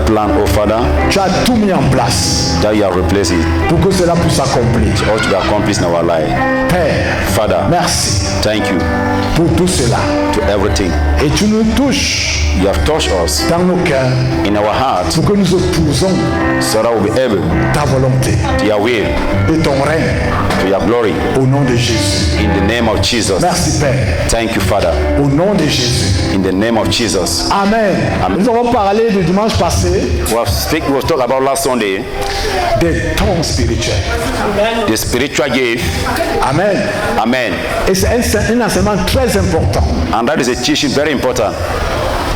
plan, oh Father, tu as tout mis en place that you have replaced it pour que cela puisse s'accomplir. all to be accomplished in our life. Père, Father, merci thank you pour tout cela. to everything. Et tu nous touches You have touched us dans nos cœurs in our hearts pour que nous épousons so that we'll be able ta volonté to your will, et ton règne to your glory. au nom de Jésus. In the name of Jesus. Merci Père, Thank you, Father. au nom de Jésus. In the name of Jesus. Amen. Amen. Nous avons parlé le dimanche passé We was talking about last Sunday, des dons spirituels. the spiritual gift. Amen. Amen. Et c'est un enseignement très important And that is a teaching very important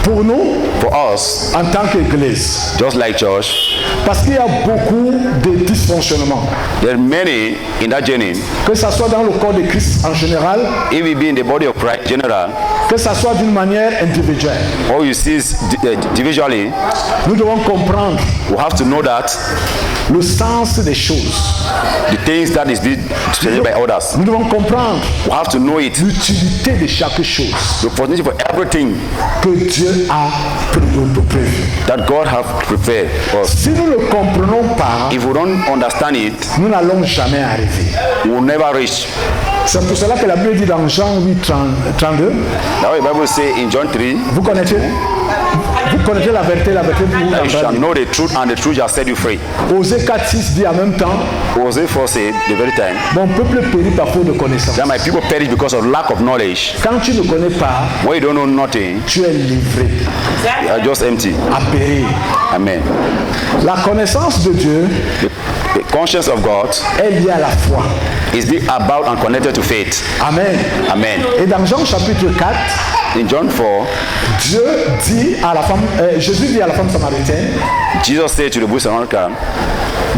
pour nous for us, en tant qu'Église. just like church. Parce qu'il y a beaucoup de dysfonctionnements. There are many in that journey. Que ce soit dans le corps de Christ en général, If we be in the body of Christ in general, que ce soit d'une manière individuelle. all you see is individually, Nous devons comprendre we have to know that le sens des choses. the things that is being said by others, Nous devons comprendre we have to know it. l'utilité de chaque chose The opportunity for everything que Dieu a prévu. that God have prepared us. Si nous ne le comprenons pas, If we don't understand it, nous n'allons jamais arriver. we will never reach. C'est pour cela que la Bible dit dans Jean 8, 32, That's what the Bible says in John 3, vous connaissez la vérité vous that you shall entendez. know the truth and the truth shall set you free. Osée 4, 6 dit en même temps, Hosea 4 said the very time mon peuple périt par faute de connaissance. that my people perish because of lack of knowledge. Quand tu ne connais pas, When you don't know nothing, tu es livré you are just empty. à périr. Amen. La connaissance de Dieu The conscience of God est liée à la foi. is about and connected to faith. Amen. Amen. Et dans Jean chapitre 4, In John 4, Dieu dit à la femme, Jésus dit à la femme samaritaine, Jesus said to the Bush Samaritan,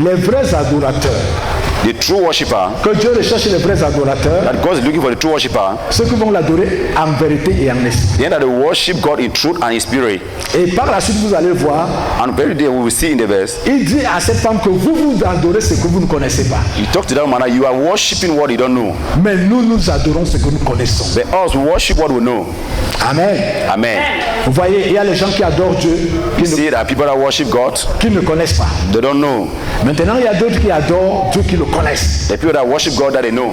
les vrais adorateurs, the true worshipper, que Dieu recherche les vrais adorateurs, that God is looking for the true worshipper, ceux qui vont l'adorer en vérité et en esprit. then that they worship God in truth and in spirit. Et par la suite, vous allez voir, And very day we will see in the verse, il dit à cette femme que vous adorez ce que vous ne connaissez pas. he talked to that man that you are worshiping what you don't know. Mais nous adorons ce que nous connaissons. But us worship what we know. Amen. Amen. Vous voyez, il y a les gens qui adorent Dieu, You see that people that worship God, qui ne connaissent pas. they don't know. Maintenant, il y a d'autres qui adorent Dieu, qui le connaissent. The people that worship God that they know.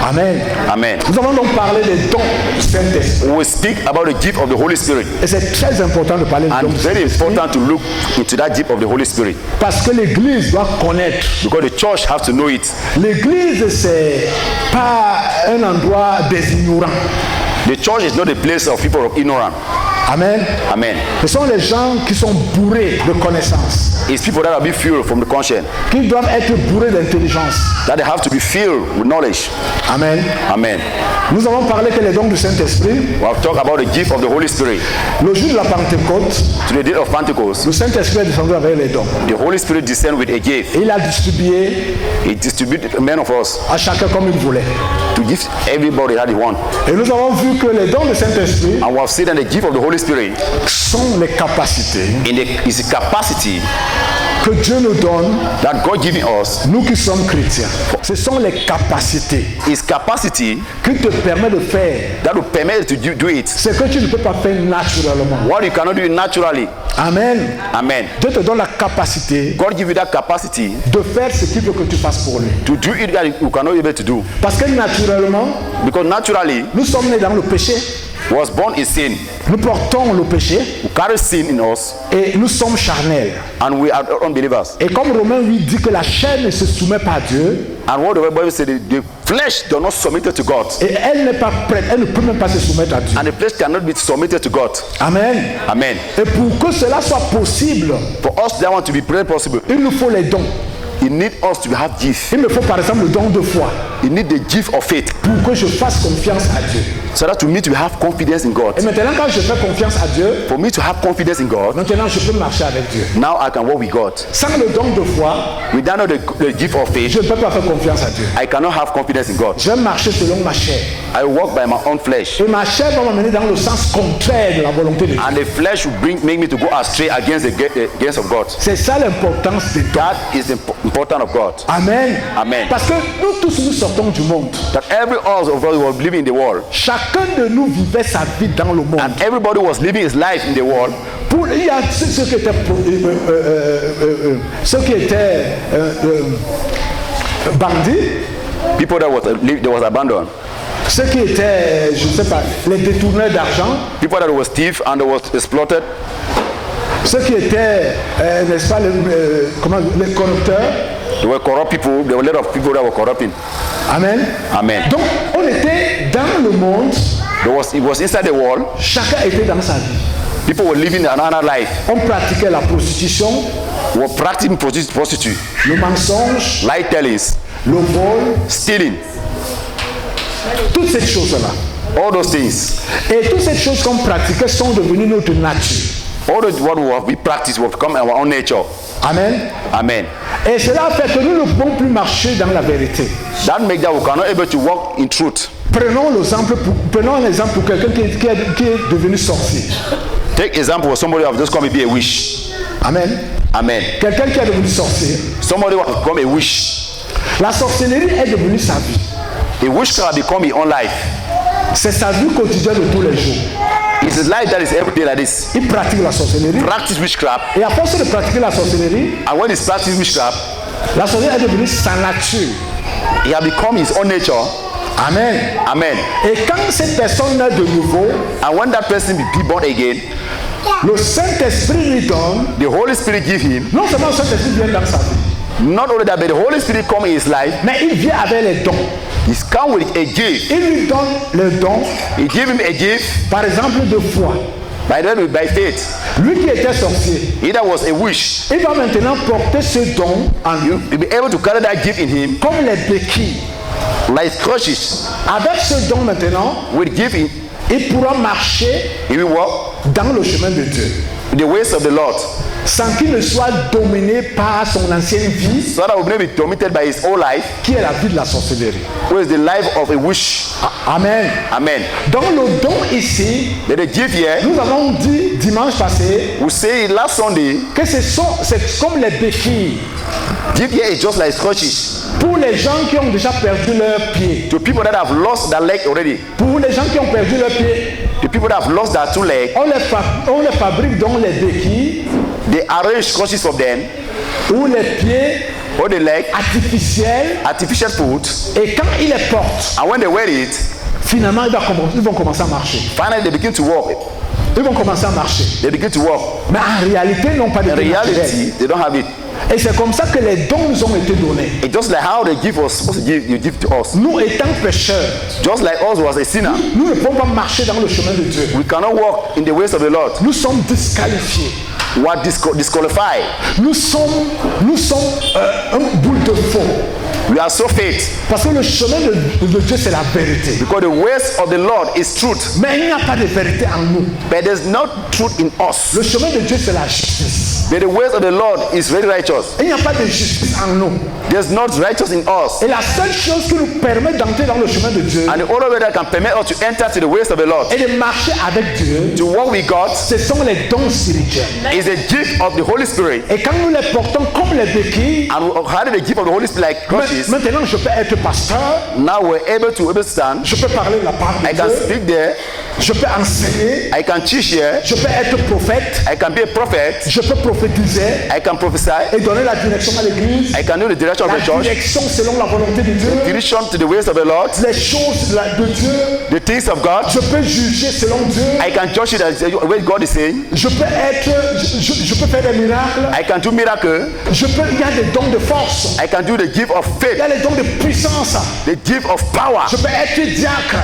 Amen. Amen. Nous allons donc parler des dons du Saint-Esprit. We will speak about the gift of the Holy Spirit. Et c'est très important de parler des And dons du very Saint-Esprit. important to look into that gift of the Holy Spirit. Parce que l'Église doit connaître. Because the church has to know it. L'Église, c'est pas un endroit des ignorants. The church is not a place of people of ignorance. Amen. Amen. Ce sont les gens qui sont bourrés de connaissances, It's people that are being filled from the conscience, qui doivent être bourrés d'intelligence. that they have to be filled with knowledge. Amen. Amen. Nous avons parlé que les dons du Saint-Esprit, We have talked about the gift of the Holy Spirit. le jour de la Pentecôte, To the day of Pentecost, le Saint-Esprit est descendu avec les dons. the Holy Spirit descended with a gift. Et il a distribué He distributed men of us à chacun comme il voulait. to give everybody that he wants. Et nous avons vu que les dons du Saint-Esprit And we have seen that the gift of the Holy Spirit sont les capacités is the capacity que Dieu nous donne, that God giving us. nous qui sommes chrétiens. Ce sont les capacités His capacity qui te permettent de faire that will permit you to do it. ce que tu ne peux pas faire naturellement. What you cannot do naturally. Amen. Amen. Dieu te donne la capacité God give you that capacity de faire ce qu'il veut que tu fasses pour lui. to do it that you cannot be able to do. Parce que naturellement, Because naturally, nous sommes nés dans le péché, we was born in sin. nous portons le péché We carry sin in us, et nous sommes charnels. and we are unbelievers. Et comme Romains 8 dit que la chair ne se soumet pas à Dieu, And what the Bible says, the flesh does not submit to God, et elle n'est pas prête, elle ne peut même pas se soumettre à Dieu. and the flesh cannot be submitted to God. Amen. Amen. Et pour que cela soit possible, For us that want to be prayed possible, il nous faut les dons. it need us to have gift. Il me faut par exemple le don de foi It need the gift of faith, pour que je fasse confiance à Dieu. so that to me to have confidence in God. Et maintenant quand je fais confiance à Dieu, For me to have confidence in God, maintenant je peux marcher avec Dieu. now I can walk with God. Sans le don de foi, Without the gift of faith, je ne peux pas faire confiance à Dieu. I cannot have confidence in God. Je vais marcher selon ma chair. I walk by my own flesh, Et ma chair va m'amener dans le sens contraire de la volonté de Dieu. and the flesh will make me to go astray against the against of God. C'est ça l'importance des dons. That is the important of God. Amen. Amen. Parce que nous tous nous sommes sortons du monde, that every us of us was living in the world, chacun de nous vivait sa vie dans le monde. and everybody was living his life in the world. Il y a ceux qui étaient bandits, People that was abandoned, ceux qui étaient, je ne sais pas, les détourneurs d'argent, people that was thief and was exploited, ceux qui étaient, n'est-ce pas, les corrupteurs. there were corrupt people. There were a lot of people that were corrupting. Amen. Amen. Donc, on était dans le monde, It was inside the world. chacun était dans sa vie. People were living another life. On pratiquait la prostitution, Were practicing prostitution, le mensonge, lie tellings, le vol, stealing, toutes ces choses-là. all those things. Et toutes ces choses qu'on pratiquait sont devenues notre nature. All the what we practice will become our own nature. Amen. Amen. Et cela fait que nous ne pouvons plus marcher dans la vérité. That makes that we cannot able to walk in truth. Prenons un exemple pour quelqu'un qui est devenu sorcier. Take example of somebody who has just come to be a wish. Amen. Amen. Quelqu'un qui est devenu sorcier. Somebody who has become a wish. La sorcellerie est devenue sa vie. A witchcraft become his own life. C'est sa vie quotidienne de tous les jours. It's his life that is every day like this. Il pratique la sorcellerie. Practice witchcraft, Et à force de pratiquer la sorcellerie, and when he practices witchcraft, la sorcellerie est devenue sa nature. he has become his own nature. Amen. Amen. Et quand cette personne naît de nouveau, And when that person be born again, le Saint-Esprit lui donne, the Holy Spirit give him. non seulement le Saint-Esprit vient dans sa vie, Not only that, but the Holy Spirit come in his life. mais il vient avec les dons. He's come with a gift. Il lui donne le don, He give him a gift par exemple, de foi. by faith. Lui qui était sorcier, He that was a wish, il va maintenant porter ce don en lui, he'll be able to carry that gift in him comme les béquilles. like crutches. Avec ce don maintenant, With gift in, il pourra marcher he will walk dans le chemin de Dieu, in the ways of the Lord, sans qu'il ne soit dominé par son ancienne vie, so that he will not be dominated by his own life, qui est la vie de la sorcellerie. who is the life of a wish. Amen. Amen. Donc le don ici, Then the gift here, nous avons dit dimanche passé we say last Sunday, que c'est comme les béquilles gift here is just like crutches pour les gens qui ont déjà perdu leurs pieds. to people that have lost their leg already. Pour les gens qui ont perdu leurs pieds, The people that have lost their two legs, on les fabrique donc les béquilles they arrange crutches for them, ou les pieds or the leg, artificiels, artificial foot, et quand ils les portent, and when they wear it, finalement ils vont commencer à marcher. finally they begin to walk. Ils vont commencer à marcher. They begin to walk. Mais en réalité, ils n'ont pas de In don naturel. reality, they don't have it. Et c'est comme ça que les dons nous ont été donnés. It's just like how the gift was supposed to give, you give to us. Nous étant pécheurs, Just like us was a sinner, nous ne pouvons pas marcher dans le chemin de Dieu. we cannot walk in the ways of the Lord. Nous sommes disqualifiés. We are disqualified. Nous sommes un boule de faux. We are so faith Parce que le chemin de Dieu, c'est la vérité. because the ways of the Lord is truth, Mais il n'y a pas de vérité en nous. but there's not truth in us. Le chemin de Dieu, c'est la justice. But the ways of the Lord is very righteous. Il n'y a pas de justice en nous. There's not righteous in us. Et la seule chose qui nous permet d'entrer dans le chemin de Dieu And the only way that can permit us to enter to the ways of the Lord, et de marcher avec Dieu, to walk with God, ce sont les dons spirituels. is a gift of the Holy Spirit. Et quand nous les portons comme les béquilles, And we had the gift of the Holy Spirit like crutches. maintenant je peux être pasteur, Now we're able to stand. je peux parler la parole I de can Dieu, speak there. je peux enseigner, I can teach here. je peux être prophète, I can be a prophet. je peux prophétiser I can prophesy. et donner la direction à l'église, I can know the direction of la the church. direction selon la volonté de Dieu, Direction to the ways of the Lord. les choses de Dieu, The things of God. je peux juger selon Dieu, I can judge it as the way God is saying. je peux faire des miracles, I can do miracle. il y a des dons de force, I can do the gift of il y faith. a les dons de puissance, The gift of power. je peux être diacre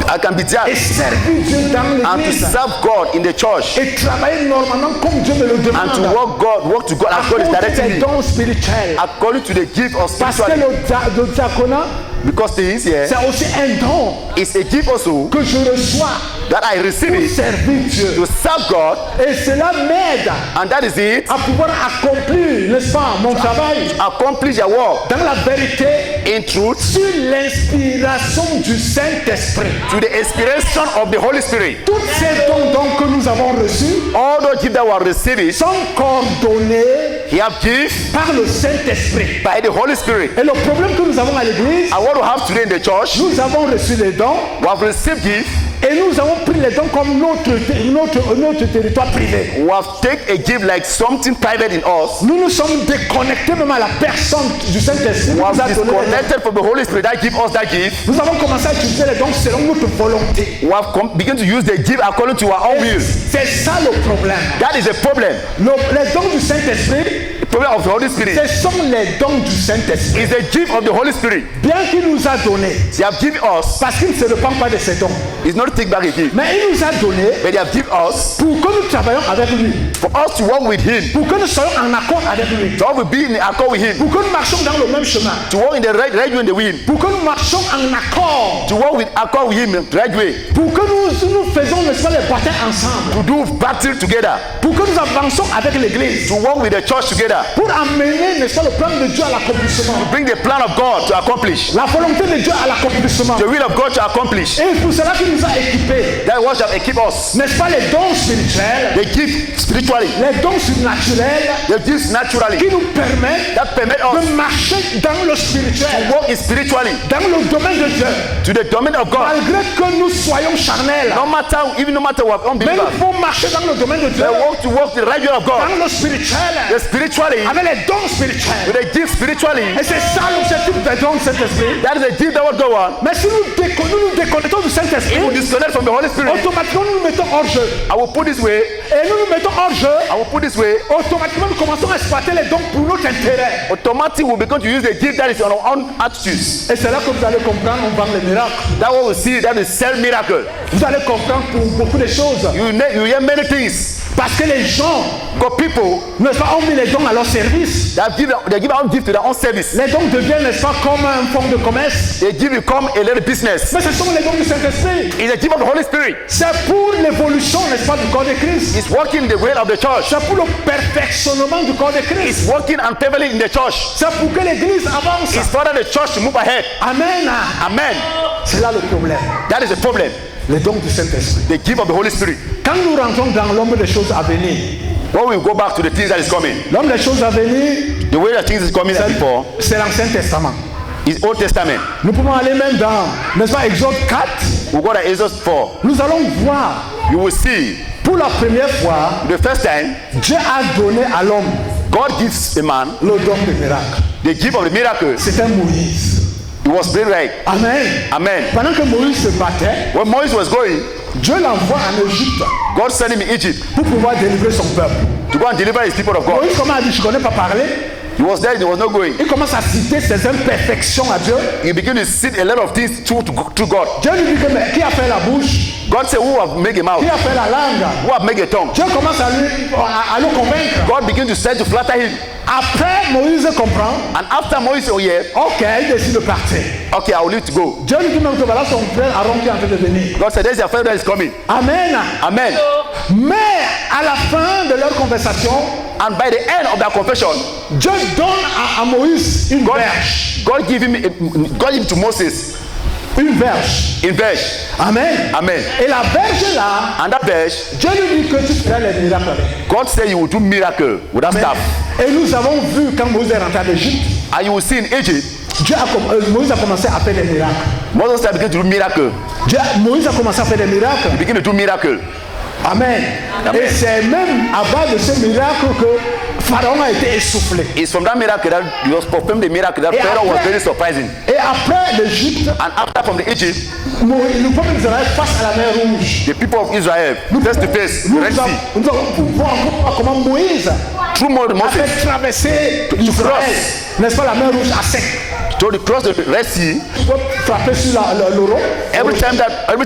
I can be et there servir Dieu dans and to l'église serve God in the church et travailler normalement comme Dieu me le and to demande. walk to God À as God is cause directing des me dons spirituels. according to the gift of Parce que spirituality. le diaconat, Because things here c'est aussi un don is a gift also que je reçois that I receive pour it servir Dieu. to serve God, Et cela m'aide and that is it. à pouvoir accomplir, n'est-ce pas, mon travail Accomplish your work dans la vérité in truth sur l'inspiration du Saint-Esprit. to the inspiration of the Holy Spirit. Toutes ces dons donc que nous avons reçus All those gifts that were received sont coordonnés He have given par le Saint-Esprit. by the Holy Spirit. Et le problème que nous avons à l'église, And what we have today in the church, nous avons reçu les dons we have received gifts. et nous avons pris les dons comme notre territoire privé. We have taken a gift like something private in us. Nous nous sommes déconnectés même à la personne du Saint-Esprit. We qui have nous a donné les dons. disconnected from the Holy Spirit that give us that gift. Nous avons commencé à utiliser les dons selon notre volonté. We have begin to use the gift according to our own will. C'est ça le problème. That is a problem. Les dons du Saint-Esprit, The problem of the Holy Spirit ce sont les dons du Saint-Esprit. is the gift of the Holy Spirit. Bien qu'il nous a donné, They have given us. parce qu'il ne se repent pas de ses dons, It's not take back a gift, mais il nous a donné but they have given us pour que nous travaillions avec lui, for us to walk with Him. pour que nous soyons en accord avec lui, To always be in accord with Him. pour que nous marchions dans le même chemin, To walk in the right way in the wind. pour que nous marchions en accord, To walk with accord with Him the right way. pour que nous faisons n'est-ce pas, les batailles ensemble, To do battle together. pour que nous avancions avec l'église, To walk with the church together. pour amener n'est-ce pas, le plan de Dieu à l'accomplissement, Bring the plan of God to accomplish. la volonté de Dieu à l'accomplissement. The will of God to accomplish. Et c'est pour cela qu'il nous a équipés, That what shall equip us. n'est-ce pas, les dons spirituels, They give spiritually. les dons surnaturels They give naturally. qui nous permettent That permit us de marcher dans le spirituel, to walk in spiritually dans le domaine de Dieu, to the domain of God. malgré que nous soyons charnels. No matter, even no matter what Mais unbelievers. nous pouvons marcher dans le domaine de Dieu, They walk the right way of God. dans le spirituel, The spiritually, avec les dons spirituels. with the gift spiritually. Et c'est ça l'objectif des dons de Saint-Esprit. That is the gift that will go on. Mais si nous nous déconnectons du If we Saint-Esprit, disconnect from the Holy Spirit, automatiquement nous nous mettons hors jeu. I will put this way. Et nous nous mettons hors jeu, I will put this way. automatiquement nous commençons à exploiter les dons pour notre intérêt. Automatically, we'll begin to use the gift that is on our own attitudes. Et c'est là que vous allez comprendre, on vend les miracles. That what we see, that is self miracle. Vous allez comprendre pour beaucoup de choses. You hear many things. Parce que les gens, Because people n'est-ce pas, ont mis les dons à leur service. they give out gift to their own service. Les dons deviennent, n'est-ce pas, comme un fonds de commerce. They give become a little business. Mais ce sont les dons du Saint-Esprit. It's the gift of the Holy Spirit. C'est pour l'évolution, n'est-ce pas, du corps de Christ. It's working the way of the church. C'est pour le perfectionnement du corps de Christ. It's working and perfectly in the church. C'est pour que l'église avance. It's for the church to move ahead. Amen. Amen. C'est là le problème. That is the problem. Les dons du Saint-Esprit. The gift of the Holy Spirit. Quand nous rentrons dans l'homme des choses à venir, When we go back to the things that is coming, l'homme des choses à venir, the way that things is coming as before c'est l'Ancien Testament. is Old Testament. Nous pouvons aller même dans, n'est-ce pas, Exode 4. We go to Exodus 4. Nous allons voir, You will see pour la première fois, the first time Dieu a donné à l'homme God gives a man le don de miracle. the gift of the miracle. C'était Moïse. He was praying right. Amen. Amen. Pendant que Moïse se battait, When Moses was going, Dieu l'envoie en Égypte God sent him in Egypt pour pouvoir délivrer son peuple. to go and deliver his people of God. Moïse commence à dire, je ne connais pas parler. He was there, he was not going. Il commence à citer ses imperfections à Dieu. He began to see a lot of things through God. Dieu lui dit que, mais qui a fait la bouche? God said, who have made a mouth? Qui a fait la langue? Who have made a tongue? Dieu commence à le convaincre. God began to start to flatter him. Après, Moïse comprend. And after Moses, oh yeah, Ok, il décide de partir. okay, I will leave to go. Dieu lui dit même que voilà son frère Aaron qui est en train de venir. God said, there's your friend that is coming. Amen. Amen. Mais à la fin de leur conversation, And by the end of that confession, Dieu donne à Moïse une verge. God gave him to Moses Une verge. in verge. Amen. Amen. Et la verge là, And that verge, Dieu lui dit que tu feras les miracles avec. God said you will do miracle with that staff. Et nous avons vu quand Moïse est rentré en Égypte, And you will see in Egypt, Moïse a commencé à faire des miracles. Moses started began to do miracle. Moïse a commencé à faire des miracles. He began to do miracle. Amen. Amen. Et c'est même à bas de ce miracle que Pharaon a été essoufflé. It's from that miracle that he was performed the miracle that Et Pharaoh was après- very surprising. Et après l'Égypte, And after from the Egypt, le peuple d'Israël face à la mer Rouge. the people of Israel face to face, Nous Red Sea, allons voir comment Moïse through a Moses, fait traverser Israël, n'est-ce pas, la mer Rouge à sec. to cross the Red Sea. Pour frapper sur le roc. Every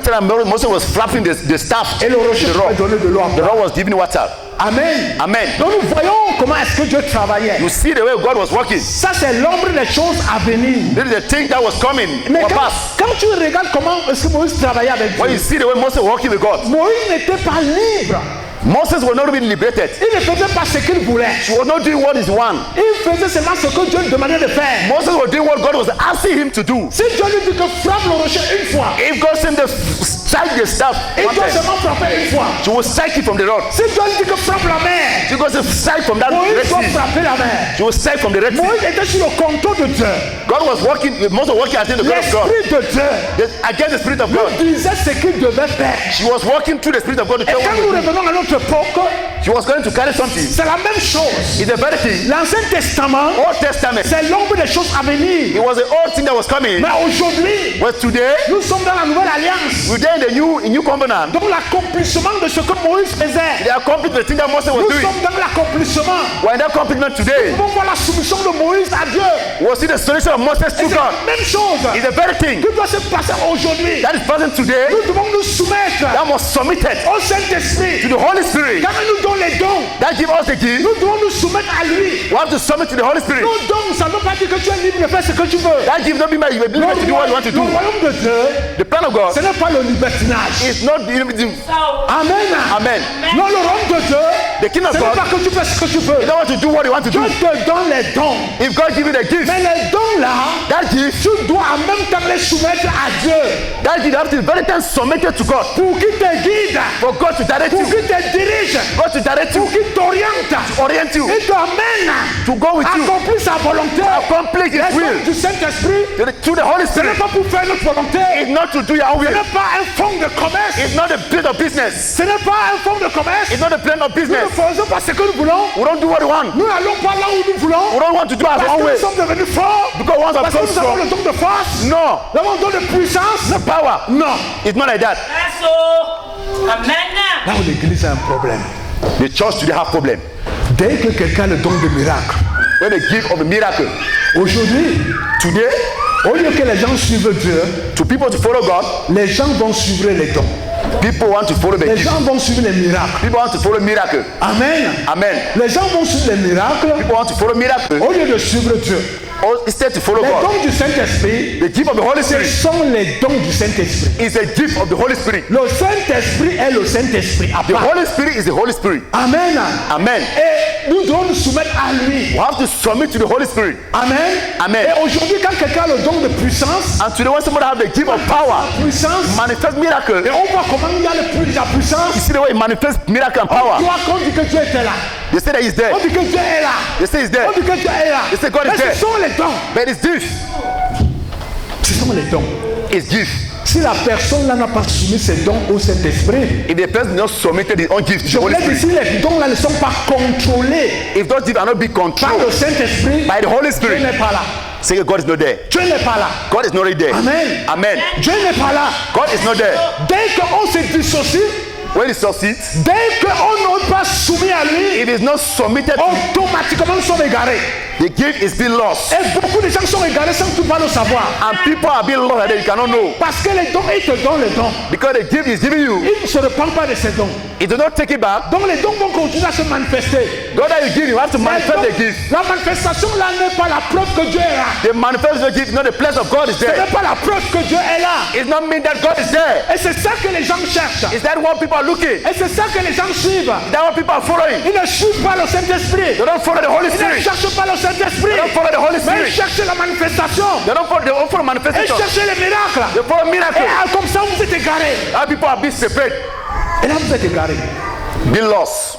time Moses was flapping the staff, Et le rocher the pouvait rock, donner de l'eau. the rock was giving water. Amen. Amen. Donc nous voyons comment est-ce que Dieu travaillait. You see the way God was working. Ça c'est l'ombre des choses à venir. This is the thing that was coming Mais or quand, past. quand tu regardes comment est-ce que Moïse travaillait avec When you Dieu, see the way Moses was working with God, Moïse n'était pas libre. Moses was not even liberated. Il ne faisait pas ce qu'il voulait. He was not doing what is one. Il faisait seulement ce que Dieu lui demandait de faire. Moses was doing what God was asking him to do. Si Dieu lui dit que frappe le rocher une fois, If God sent the strike the staff, il one doit time, seulement frapper une fois. she will strike it from the rock. Si Dieu lui dit que frappe la mer, If You're going to strike from that Moïse Red doit Sea. frapper la mer. You will strike from the Red Sea. Moïse était sur le contrôle de Dieu. God was working, Moses was working against the God of God. L'esprit de Dieu Against the Spirit of God. disait ce qu'il devait faire. She was working through the Spirit of God to Et tell quand what nous to do. revenons à notre époque, She was going to carry something. c'est la même chose. It's the very thing. L'Ancien Testament, Old Testament. c'est l'ombre des choses à venir. It was the old thing that was coming. Mais aujourd'hui, But today, nous sommes dans la nouvelle alliance. we're there in the new covenant. Donc l'accomplissement de ce que Moïse faisait. They accomplished the thing that Moses was Nous doing. sommes dans l'accomplissement. We're in that accomplishment today. Nous voir la soumission de Moïse à Dieu. We'll see the solution of Moses Et to c'est God. la même chose It's the very thing qui doit se passer aujourd'hui. that is present today. Nous devons nous soumettre That was submitted au Saint-Esprit. to the Holy Spirit. Quand il nous donne les dons, That give us the gift. nous devons nous soumettre à lui. We have to submit to the Holy Spirit. Nos dons, ça ne veut pas dire que tu es libre de faire ce que tu veux. That gift don't mean that you will be able to do what you want to Le do. royaume de Dieu, The plan of God ce n'est pas le libertinage. is not the Amen. Amen. Non, le royaume de Dieu, The kingdom ce of n'est God, pas que tu fais ce que tu veux. you don't want to do what you want to Dieu do. te donne les dons. If God give you the gift, Mais les dons là, that gift, tu dois en même temps les soumettre à Dieu that gift have to be very time submitted to God. pour qu'il te guide, For God to direct pour you, qu'il te dirige, God to direct pour you, qu'il t'oriente orient you, et t'emmène to go with à you, accomplir sa volonté. accomplish Les His dons will du Saint-Esprit, to the Holy ce n'est Spirit. pas pour faire notre volonté. It's not to do your own Ce will. n'est pas un fonds de commerce. It's not a plan of business. Ce n'est pas un fonds de commerce. It's not a plan of Nous business. ne faisons pas ce que nous voulons. We don't do what we want. Nous n'allons pas là où nous voulons. We don't want to do our Parce own que way. nous sommes devenus forts. Because once Parce I que come nous avons from, le don de force. no, Nous avons le don de puissance. the power. Non. It's not like that. Amen. Là où l'église a un problème. The church today have problem. Dès que quelqu'un a le don de miracle, When they give of a miracle, aujourd'hui, today, au lieu que les gens suivent Dieu, to people to follow God, les gens vont suivre les dons. people want to follow the Les gift. gens vont suivre les miracles. People want to follow miracle. Amen. Amen. Les gens vont suivre les miracles People want to follow miracle. au lieu de suivre Dieu. Or instead to follow Les God. dons du Saint-Esprit, The gift of the Holy ce Spirit sont les dons du Saint-Esprit. is a gift of the Holy Spirit. Le Saint-Esprit est le Saint-Esprit à The part. Holy Spirit is the Holy Spirit. Amen. Amen. Et nous devons nous soumettre à lui. We have to submit to the Holy Spirit. Amen. Amen. Et aujourd'hui, quand quelqu'un a le don de puissance, And today when somebody have the gift of power, puissance, manifest et miracle, on voit comment il y a la you puissance, see the way he manifests miracle and on power. croit qu'on dit que Dieu était là. They say that he's there. On dit que Dieu est là. They say he's there. On dit que Dieu est là. They say God is Mais there. ce sont les dons. But it's gift. Ce sont les dons. It's gift. Si la personne là n'a pas soumis ses dons au Saint-Esprit, If the person not submitted his own gift to je the Holy voulais dire, Spirit, si les dons là ne sont pas contrôlés if those gifts are not being par controlled le Saint-Esprit, by the Holy Dieu Spirit, n'est pas là. say God is not there. Dieu n'est pas là. God is not really there. Amen. Amen. Dieu n'est pas là. God is not there. Dès qu'on se dissocie, When he succeeds, dès qu'on n'est pas soumis à lui, if it's not submitted, automatiquement nous sommes égarés. the gift is being lost. Et beaucoup de gens sont égarés sans tout pas le savoir. And people are being lost and they cannot know. Parce que les dons, ils te donnent les dons. Because the gift is giving you, Ils ne se repentent pas de ces dons. if you don't take it back, Donc les dons vont continuer à se manifester. God that you give, you have to Mais manifest donc, the gift. la manifestation là n'est pas la preuve que Dieu est là. The manifest the gift, not the place of God is Ce there. n'est pas la preuve que Dieu est là. It's not mean that God is there. Et c'est ça que les gens cherchent. Is that what people are looking? Et c'est ça que les gens suivent. Is that what people are following? Ils ne suivent pas le Saint-Esprit. They don't follow the Holy Ils ne Spirit. cherchent pas le Saint-Esprit. They don't follow the Holy Mais ils Spirit. cherchent la manifestation. They don't follow Ils manifestation. cherchent les miracles. They follow miracle. Et comme ça, vous êtes égarés. How people are being separate, Et là, vous êtes égarés. being lost.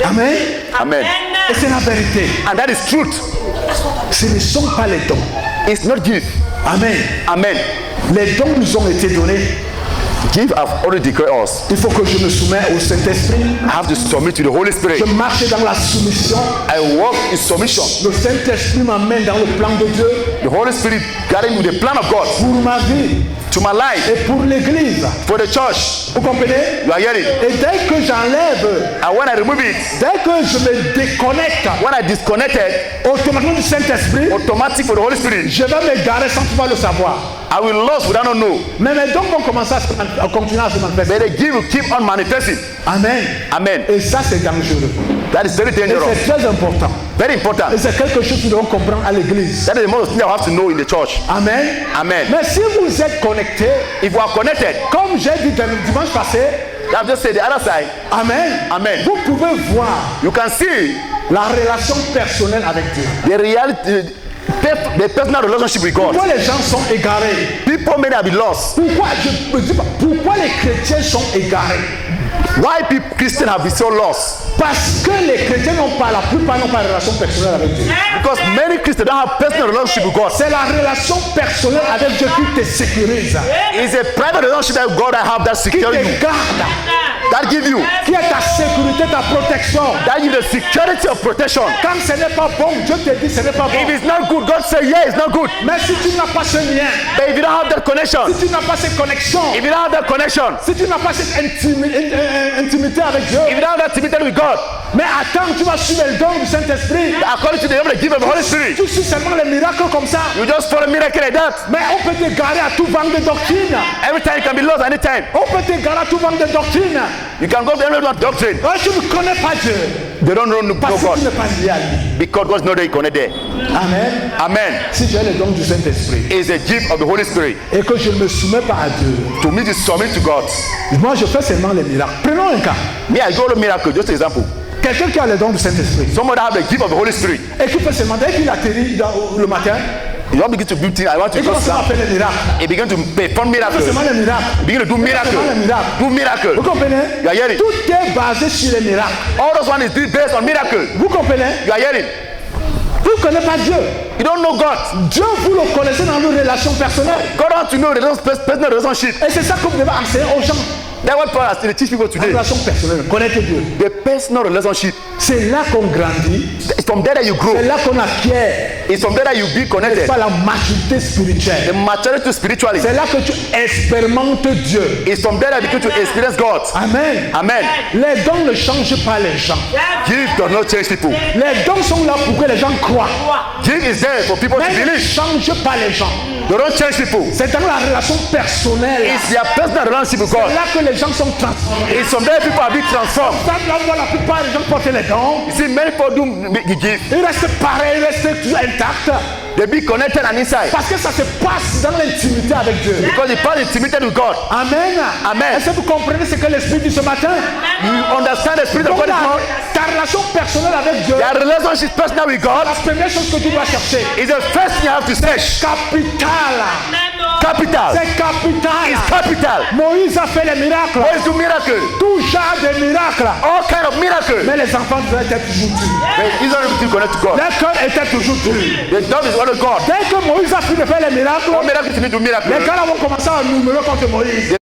Amen. Amen. Et c'est la vérité. And that is truth. Ce ne sont pas les dons. It's not gift. Amen. Amen. Les dons nous ont été donnés. Give have already declared us. Il faut que je me soumette au Saint-Esprit. I have to submit to the Holy Spirit. Je marche dans la soumission. I walk in submission. Le Saint-Esprit m'amène dans le plan de Dieu The Holy Spirit guiding with the plan of God pour ma vie to my life, et pour l'Église. for the church. Vous comprenez? You are hearing? Et dès que j'enlève, And when I remove it, dès que je me déconnecte when I disconnected, automatiquement du Saint-Esprit, automatic for the Holy Spirit, je vais m'égarer sans pouvoir le savoir. I will lose without not know. Mais mes dons vont commencer à continuer à se manifester. But the gift will keep on manifesting. Amen. Amen. Et ça, c'est dangereux. That is very Et dangerous. c'est très important. Very important. Et c'est quelque chose que nous devons comprendre à l'église. That is the most thing I have to know in the church. Amen. Amen. Mais si vous êtes connecté, If you are connected, comme j'ai dit dimanche passé, I've just said the other side, Amen. Amen. Vous pouvez voir you can see la relation personnelle avec Dieu. the reality, the personal relationship with God. Pourquoi les gens sont égarés? People may have been lost. Pourquoi, je me dis pas, pourquoi les chrétiens sont égarés? Why people, Christians have been so lost? Parce que les chrétiens la plupart n'ont pas de relation personnelle avec Dieu. Because many Christians don't have personal relationship with God. C'est la relation personnelle avec Dieu qui te sécurise, It's a private relationship that God have that qui secure you, te garde, that give you, qui est ta sécurité, ta protection. that give you the security of protection. Quand ce n'est pas bon, Dieu te dit ce n'est pas If bon. it's not good, God say yeah, it's not good. Mais si tu n'as pas ce lien, But if you don't have that connection, si tu n'as pas cette connexion, if you don't have that connection, si tu n'as pas cette intimité avec Dieu, if you don't have that intimacy with God, mais attends, tu vas suivre le don du Saint-Esprit. according to the gift of the Holy Spirit, Tu suis seulement les miracles comme ça. you just follow miracle like that. Mais on peut te garer à tout vent de doctrine. Every time can be lost anytime. On peut te garer à tout vent de doctrine. You can go to every doctrine. Tu ne connais pas Dieu. They don't know Parce que tu God n'es pas lié à lui. because God's not there, connected there. Amen. Amen. Si tu as le don du Saint-Esprit It's a gift of the Holy Spirit. et que je ne me soumets pas à Dieu, To me, to submit to God. moi je fais seulement les miracles. Prenons un cas. Me, I go to miracle. Just an example. Quelqu'un qui a le don du Saint-Esprit Somebody have the gift of the Holy Spirit. et qui fait seulement, dès qu'il atterrit le matin, You don't begin to do things. I want to il go commence à down. faire les miracles. He begin to perform Il fait miracles. seulement les miracles. Begin to do miracle. Do miracle. Vous comprenez? You are hearing? Tout est basé sur les miracles. All those one is based on miracle. Vous comprenez? You are hearing? Vous ne connaissez pas Dieu. You don't know God. Dieu, vous le connaissez dans nos relations personnelles. God wants to know the personal relationship. Et c'est ça que vous devez enseigner aux gens. That's what Paul has to teach people La today. relation personnelle, connaître Dieu. The personal relationship. C'est là qu'on grandit. It's from there that you grow. C'est là qu'on acquiert It's from there that you be connected. pas la maturité The spirituelle. maturity spiritually. C'est là que tu expérimentes Dieu. It's from there that you begin to experience God. Amen. Amen. Les dons ne changent pas les gens. Gift does not change people. Les dons sont là pour que les gens croient. Gift is there for people to Mais ils ne believe. changent pas les gens. They don't change people. C'est dans la relation personnelle. It's their personal relationship with C'est God. là que les gens sont transformés. It's from there people are being transformed. Quand là, on voit la plupart des gens porter les dons, You see, many people do give. ils restent pareils, ils restent toujours intacts. They be connected on inside. Parce que ça se passe dans l'intimité avec Dieu. Because they part intimated with God. Amen. Amen. Est-ce que vous comprenez ce que l'Esprit dit ce matin? You understand the spirit of Donc, God is not. ta relation personnelle avec Dieu, Their relationship personal with God la première chose que tu dois chercher, is the first thing you have to search. capital. Capital. C'est capital. It's capital. Moïse a fait les miracles. What is the miracle? Tout genre de miracles. All kind of miracle. Mais les enfants devaient être toujours durs. But Israel to connect to God. Leur cœur était toujours dur. The dove is one of God. Dès que Moïse a fini de faire les miracles, One miracle to need to miracle. les gars là vont commencer à murmurer contre Moïse.